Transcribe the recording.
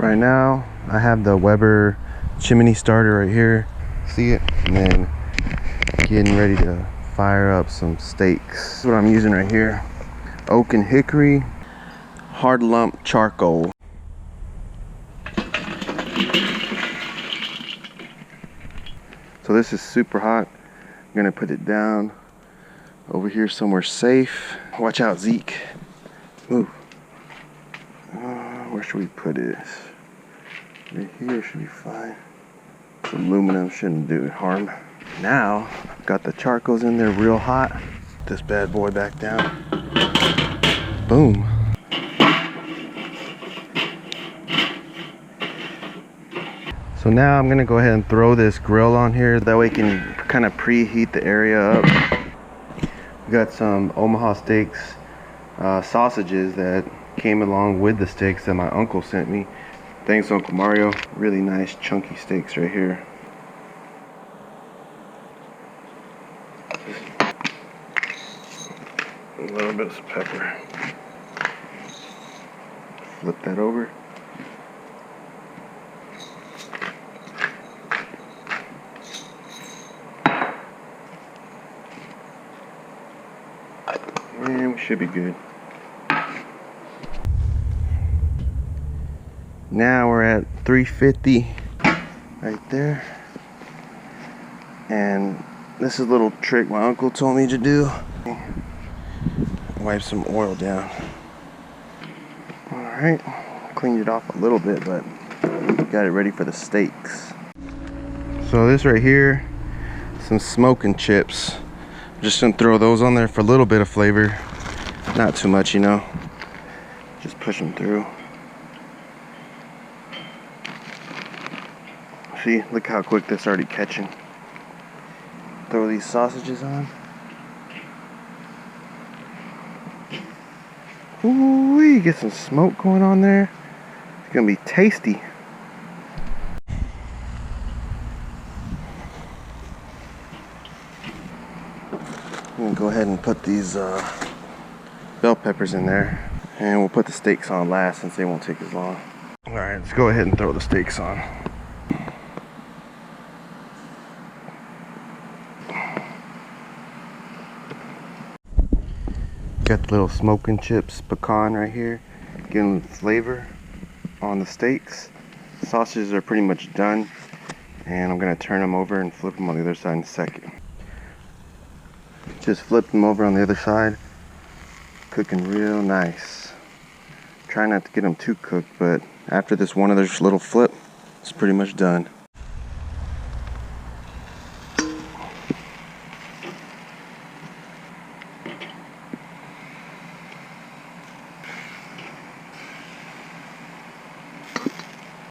Right now I have the Weber chimney starter right here, see it, and then getting ready to fire up some steaks. This is what I'm using right here: oak and hickory hard lump charcoal. So this is super hot. I'm gonna put it down over here somewhere safe. Watch out, Zeke. Move. Where should we put it? Right here should be fine. Aluminum shouldn't do harm. Now, got the charcoals in there real hot. Put this bad boy back down. Boom. So now I'm gonna go ahead and throw this grill on here. That way it can kind of preheat the area up. We got some Omaha Steaks sausages that came along with the steaks that my uncle sent me. Thanks, Uncle Mario. Really nice chunky steaks right here. A little bit of pepper. Flip that over. And we should be good. Now we're at 350 right there. And this is a little trick my uncle told me to do. Wipe some oil down. Alright, cleaned it off a little bit, but got it ready for the steaks. So this right here, some smoking chips. Just gonna throw those on there for a little bit of flavor. Not too much, you know. Just push them through. See, look how quick this is already catching. Throw these sausages on. Ooh, get some smoke going on there. It's gonna be tasty. I'm gonna go ahead and put these bell peppers in there, and we'll put the steaks on last since they won't take as long. All right, let's go ahead and throw the steaks on. Got the little smoking chips pecan right here, getting flavor on the steaks. The sausages are pretty much done, and I'm gonna turn them over and flip them on the other side in a second. Just flip them over on the other side. Cooking real nice. Try not to get them too cooked, but after this one other little flip, it's pretty much done.